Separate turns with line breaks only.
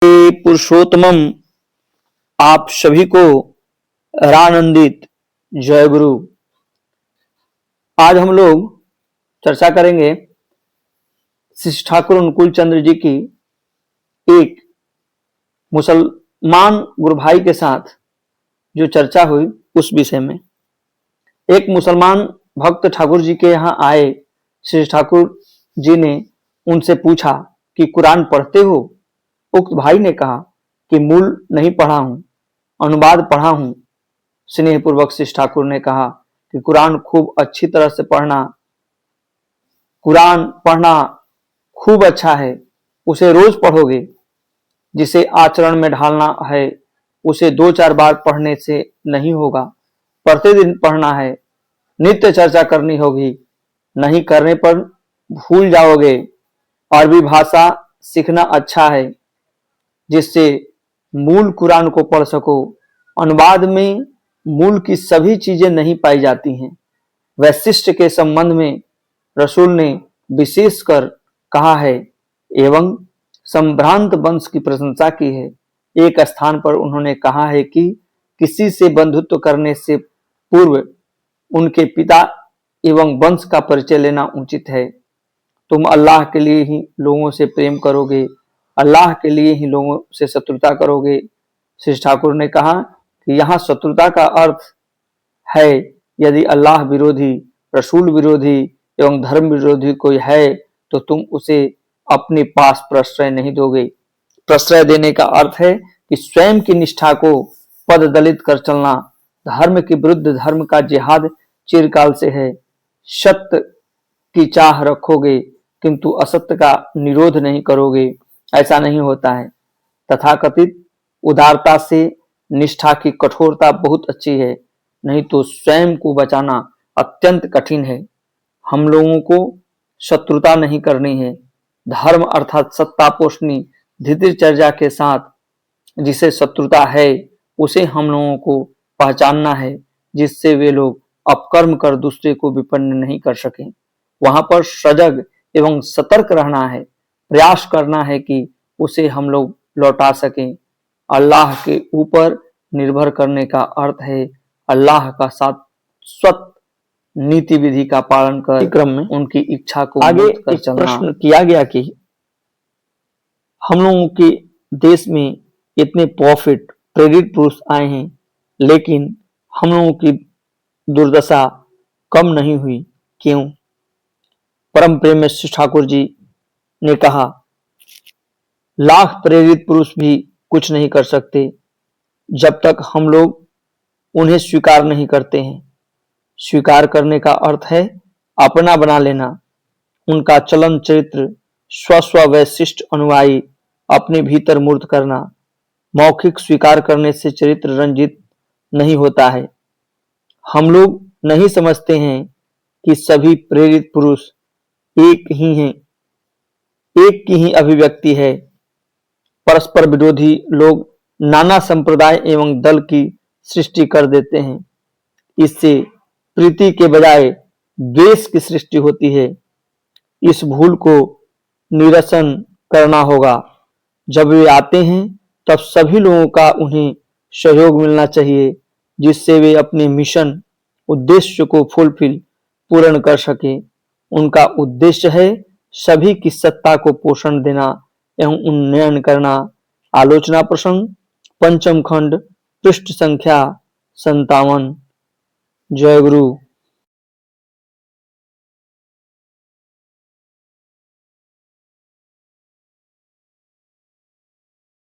पुरुषोत्तमम आप सभी को रानंदित जय गुरु। आज हम लोग चर्चा करेंगे शिष्ट ठाकुर अनुकूल चंद्र जी की एक मुसलमान गुरु भाई के साथ जो चर्चा हुई उस विषय में। एक मुसलमान भक्त ठाकुर जी के यहाँ आए, श्री ठाकुर जी ने उनसे पूछा कि कुरान पढ़ते हो? उक्त भाई ने कहा कि मूल नहीं पढ़ा हूं, अनुवाद पढ़ा हूं। स्नेहपूर्वक श्री ठाकुर ने कहा कि कुरान खूब अच्छी तरह से पढ़ना, कुरान पढ़ना खूब अच्छा है, उसे रोज पढ़ोगे। जिसे आचरण में ढालना है उसे 2-4 बार पढ़ने से नहीं होगा, प्रतिदिन पढ़ना है, नित्य चर्चा करनी होगी, नहीं करने पर भूल जाओगे। अरबी भाषा सीखना अच्छा है जिससे मूल कुरान को पढ़ सको। अनुवाद में मूल की सभी चीजें नहीं पाई जाती हैं। वैशिष्ट के संबंध में रसूल ने विशेषकर कहा है एवं संभ्रांत वंश की प्रशंसा की है। एक स्थान पर उन्होंने कहा है कि किसी से बंधुत्व करने से पूर्व उनके पिता एवं वंश का परिचय लेना उचित है। तुम अल्लाह के लिए ही लोगों से प्रेम करोगे, अल्लाह के लिए ही लोगों से शत्रुता करोगे। श्री ठाकुर ने कहा कि यहाँ शत्रुता का अर्थ है यदि अल्लाह विरोधी, रसूल विरोधी एवं धर्म विरोधी कोई है तो तुम उसे अपने पास प्रश्रय नहीं दोगे। प्रश्रय देने का अर्थ है कि स्वयं की निष्ठा को पद दलित कर चलना। धर्म के विरुद्ध धर्म का जिहाद चिरकाल से है। सत्य की चाह रखोगे किंतु असत्य का निरोध नहीं करोगे, ऐसा नहीं होता है। तथाकथित उदारता से निष्ठा की कठोरता बहुत अच्छी है, नहीं तो स्वयं को बचाना अत्यंत कठिन है। हम लोगों को शत्रुता नहीं करनी है। धर्म अर्थात सत्ता पोषणी धृतिचर्या के साथ जिसे शत्रुता है उसे हम लोगों को पहचानना है, जिससे वे लोग अपकर्म कर दूसरे को विपन्न नहीं कर सकें। वहां पर सजग एवं सतर्क रहना है, प्रयास करना है कि उसे हम लोग लौटा सकें। अल्लाह के ऊपर निर्भर करने का अर्थ है अल्लाह का शाश्वत नीति विधि का पालन कर क्रम में उनकी इच्छा को आगे कर चलना। प्रश्न किया गया कि हम लोगों के देश में इतने प्रॉफिट प्रेरित पुरुष आए हैं लेकिन हम लोगों की दुर्दशा कम नहीं हुई, क्यों? परम प्रेम में श्री ठाकुर जी ने कहा लाख प्रेरित पुरुष भी कुछ नहीं कर सकते जब तक हम लोग उन्हें स्वीकार नहीं करते हैं। स्वीकार करने का अर्थ है अपना बना लेना, उनका चलन चरित्र स्व वैशिष्ट अनुयायी अपने भीतर मूर्त करना। मौखिक स्वीकार करने से चरित्र रंजित नहीं होता है। हम लोग नहीं समझते हैं कि सभी प्रेरित पुरुष एक ही हैं, एक की ही अभिव्यक्ति है। परस्पर विरोधी लोग नाना संप्रदाय एवं दल की सृष्टि कर देते हैं। इससे प्रीति के बजाय द्वेष की सृष्टि होती है। इस भूल को निरसन करना होगा। जब वे आते हैं तब सभी लोगों का उन्हें सहयोग मिलना चाहिए, जिससे वे अपने मिशन उद्देश्य को फुलफिल पूर्ण कर सके। उनका उद्देश्य है सभी की सत्ता को पोषण देना एवं उन्नयन करना। आलोचना प्रसंग पंचम खंड पृष्ठ संख्या 57। जय गुरु।